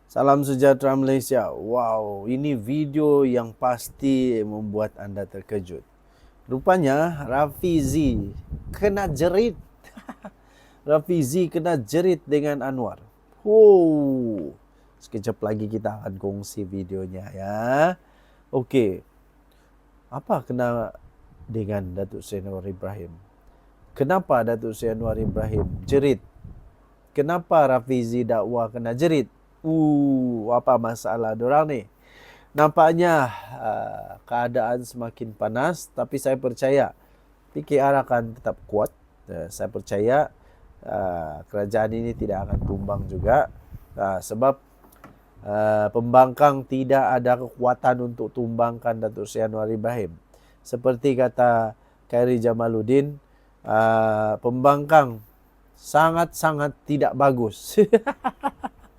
Salam sejahtera Malaysia. Wow, ini video yang pasti membuat anda terkejut. Rupanya Rafizi kena jerit. Rafizi kena jerit dengan Anwar. Wow. Sekejap lagi kita akan kongsi videonya ya. Okey. Apa kena dengan Datuk Seri Anwar Ibrahim? Kenapa Datuk Seri Anwar Ibrahim jerit? Kenapa Rafizi dakwa kena jerit? Apa masalah dorang ni? Nampaknya keadaan semakin panas, tapi saya percaya PKR akan tetap kuat. Saya percaya kerajaan ini tidak akan tumbang juga, sebab pembangkang tidak ada kekuatan untuk tumbangkan Datuk Seri Anwar Ibrahim. Seperti kata Khairi Jamaluddin, pembangkang sangat-sangat tidak bagus.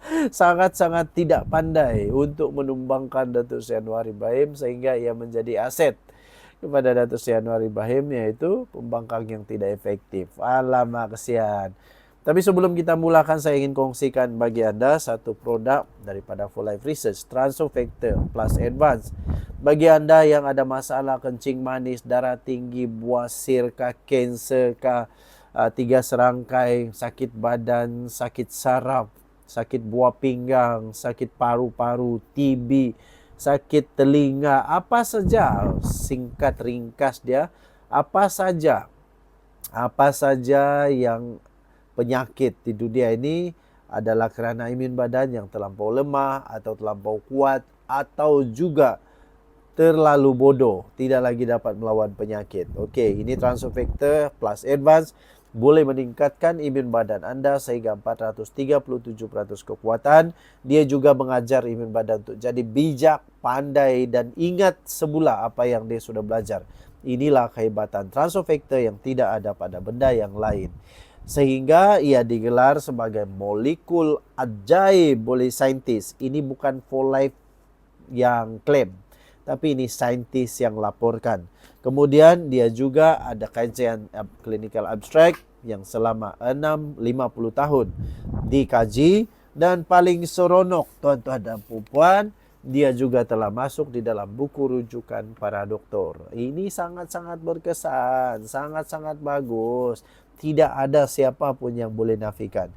Sangat-sangat tidak pandai untuk menumbangkan Datuk Seri Anwar Ibrahim sehingga ia menjadi aset kepada Datuk Seri Anwar Ibrahim, iaitu pembangkang yang tidak efektif. Alamak, kesian. Tapi sebelum kita mulakan, saya ingin kongsikan bagi anda satu produk daripada For Life Research, Transofactor Plus Advance. Bagi anda yang ada masalah kencing manis, darah tinggi, buasir kah, kanser kah, 3 serangkai, sakit badan, sakit saraf, sakit buah pinggang, sakit paru-paru, TB, sakit telinga, apa saja, singkat ringkas dia, apa saja yang penyakit di dunia ini adalah kerana imun badan yang terlampau lemah atau terlampau kuat atau juga terlalu bodoh, tidak lagi dapat melawan penyakit. Okey, ini Transofactor Plus Advance boleh meningkatkan imun badan anda sehingga 437% kekuatan. Dia juga mengajar imun badan untuk jadi bijak, pandai dan ingat semula apa yang dia sudah belajar. Inilah kehebatan Transofactor yang tidak ada pada benda yang lain. Sehingga ia digelar sebagai molekul ajaib oleh saintis. Ini bukan For Life yang klaim, tapi ini saintis yang laporkan. Kemudian dia juga ada kajian clinical abstract yang selama 50 tahun dikaji, dan paling seronok tuan-tuan dan puan, dia juga telah masuk di dalam buku rujukan para doktor. Ini sangat-sangat berkesan, sangat-sangat bagus. Tidak ada siapa pun yang boleh nafikan.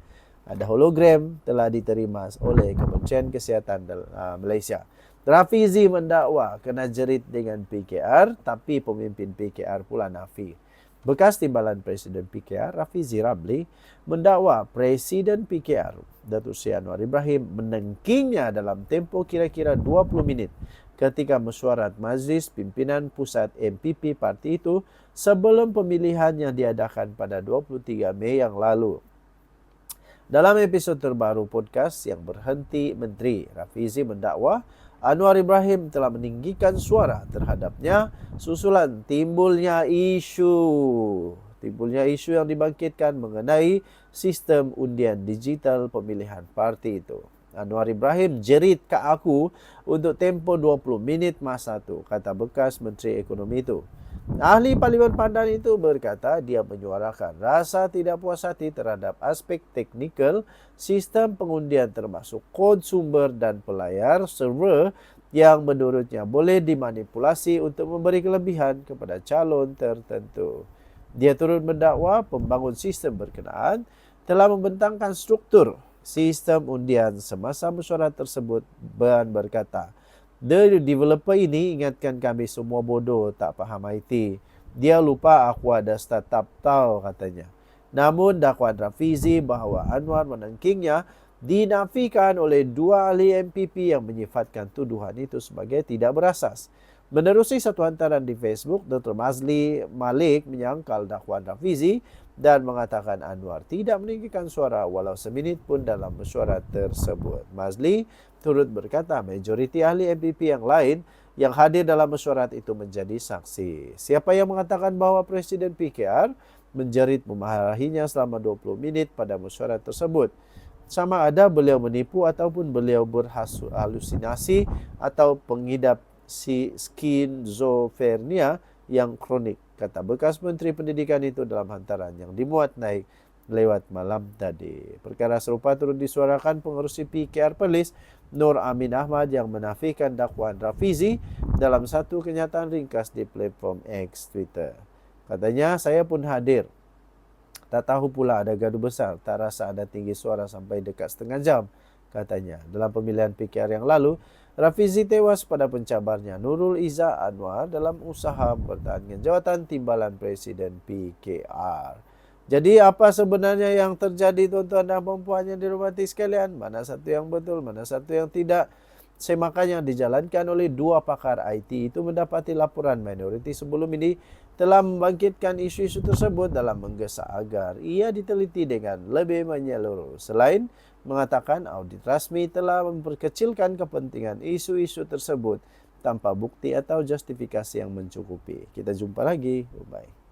Ada hologram telah diterima oleh Kementerian Kesihatan Malaysia. Rafizi mendakwa kena jerit dengan PKR, tapi pemimpin PKR pula nafi. Bekas timbalan Presiden PKR, Rafizi Rabli, mendakwa Presiden PKR, Datuk Seri Anwar Ibrahim, menengkingnya dalam tempoh kira-kira 20 minit ketika mesyuarat Majlis Pimpinan Pusat MPP parti itu sebelum pemilihan yang diadakan pada 23 Mei yang lalu. Dalam episod terbaru podcast yang berhenti Menteri, Rafizi mendakwa Anwar Ibrahim telah meninggikan suara terhadapnya susulan timbulnya isu yang dibangkitkan mengenai sistem undian digital pemilihan parti itu. Anwar Ibrahim jerit ke aku untuk tempoh 20 minit masa tu, kata bekas Menteri Ekonomi itu. Ahli Parlimen Pandan itu berkata dia menyuarakan rasa tidak puas hati terhadap aspek teknikal sistem pengundian termasuk kod sumber dan pelayar server yang menurutnya boleh dimanipulasi untuk memberi kelebihan kepada calon tertentu. Dia turut mendakwa pembangun sistem berkenaan telah membentangkan struktur sistem undian semasa mesyuarat tersebut dan berkata, "The developer ini ingatkan kami semua bodoh, tak faham IT. Dia lupa aku ada startup tau," katanya. Namun dakwaan Rafizi bahawa Anwar menengkingnya dinafikan oleh 2 ahli MPP yang menyifatkan tuduhan itu sebagai tidak berasas. Menerusi satu hantaran di Facebook, Dr. Mazli Malik menyangkal dakwaan Rafizi dan mengatakan Anwar tidak meninggikan suara walau seminit pun dalam mesyuarat tersebut. Mazli turut berkata majoriti ahli MPP yang lain yang hadir dalam mesyuarat itu menjadi saksi. Siapa yang mengatakan bahawa Presiden PKR menjerit memarahinya selama 20 minit pada mesyuarat tersebut? Sama ada beliau menipu ataupun beliau berhalusinasi atau pengidap skizofrenia yang kronik, kata bekas Menteri Pendidikan itu dalam hantaran yang dimuat naik lewat malam tadi. Perkara serupa turut disuarakan pengerusi PKR Perlis, Nur Amin Ahmad, yang menafikan dakwaan Rafizi dalam satu kenyataan ringkas di platform X Twitter. Katanya, saya pun hadir. Tak tahu pula ada gaduh besar, tak rasa ada tinggi suara sampai dekat setengah jam, katanya. Dalam pemilihan PKR yang lalu, Rafizi tewas pada pencabarnya Nurul Izzah Anwar dalam usaha mempertahankan jawatan timbalan Presiden PKR. Jadi apa sebenarnya yang terjadi, tuan-tuan dan puan yang dihormati sekalian? Mana satu yang betul, mana satu yang tidak? Semakan yang dijalankan oleh dua pakar IT itu mendapati laporan minoriti sebelum ini telah membangkitkan isu-isu tersebut dalam menggesa agar ia diteliti dengan lebih menyeluruh. Selain mengatakan audit rasmi telah memperkecilkan kepentingan isu-isu tersebut tanpa bukti atau justifikasi yang mencukupi. Kita jumpa lagi. Bye.